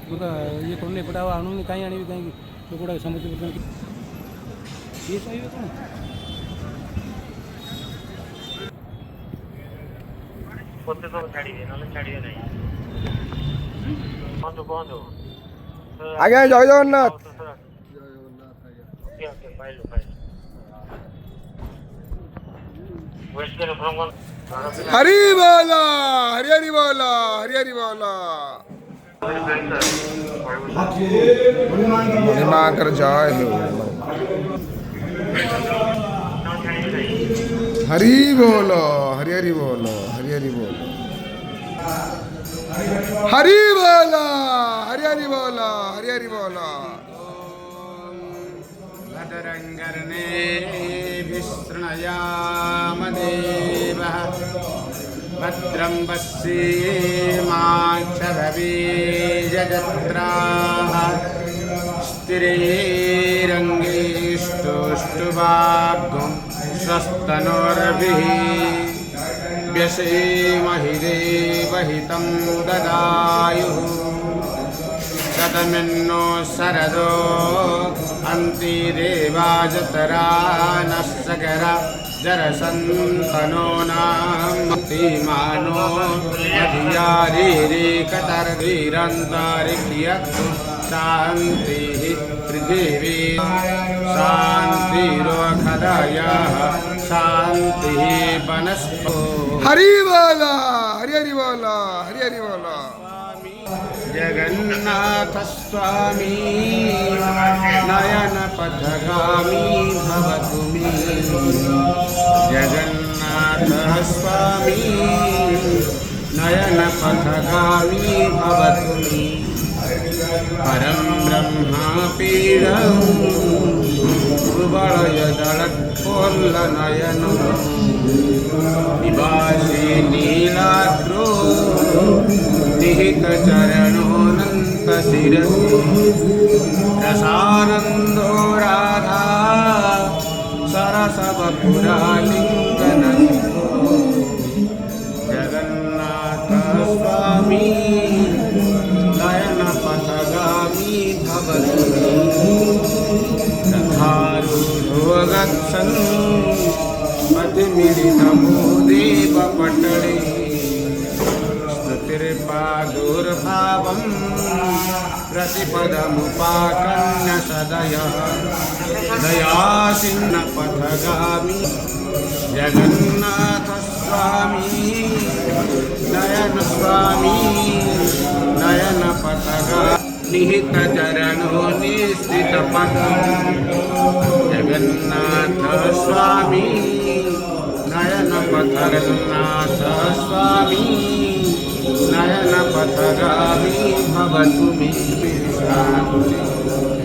ये करने पड़ा आणुनी कहीं आनी कहीं लोग समुद्र ये सही है कौन पोते तो छाड़ी दे ना छाड़ी दे नहीं बंद आगे जय जगन्नाथ ओके ओके फाइल वेस्ट के भ्रमण हरि बोला हरि हरि बोला हरि हरि बोला महिमाकर जय हो हरि बोलो हरि हरि बोलो हरि हरि बोलो हरि बोला हरि हरि बोला हरि हरि बोला भद्रंगर्णे विष्णयाम देवः भद्रं पश्येमाक्षरवीर्यजत्राः स्थिरैरङ्गैस्तुष्टुवाग्गुं स्वस्तनोर्भिः व्यसेमहि देवहितं ददायुः शतमिन्नो शरदो अन्तिदेवाजतरा नः सकरा जरसन्तनो नामतिमानो अधियारीरेकतर्धीरन्तरिक्यक्तु शान्तिः पृथिवी शान्तिरोखदयः शान्तिः वनस्पतिः हरि बोला हरि हरि बोला हरि हरि बोला जगन्नाथ स्वामी नयन पथगामी भवतु मे जगन्नाथ स्वामी नयन पथगामी भवतु मे परं ब्रह्मा पीडं सुबलय दलत्पोल्लनयनं निवासी नीलाद्रो निहित चरणोऽनंत शिरसि रसानंदो राधा सरसवपुरालिंगनंदो जगन्नाथ स्वामी नयन पथगामी भवतु रथारूढो गच्छन् पथिमिलितमुदीपपटले स्तुतिर्पादुर्भावं प्रतिपदमुपाकर्ण्य सदयः दयासिन्नपथगामी जगन्नाथ स्वामी नयन स्वामी नयन पथगा निहित चरणो निस्थित पथ जगन्नाथ स्वामी नयन पथगन्नाथ स्वामी नयन पथगामी भवतु मे शान्तिः।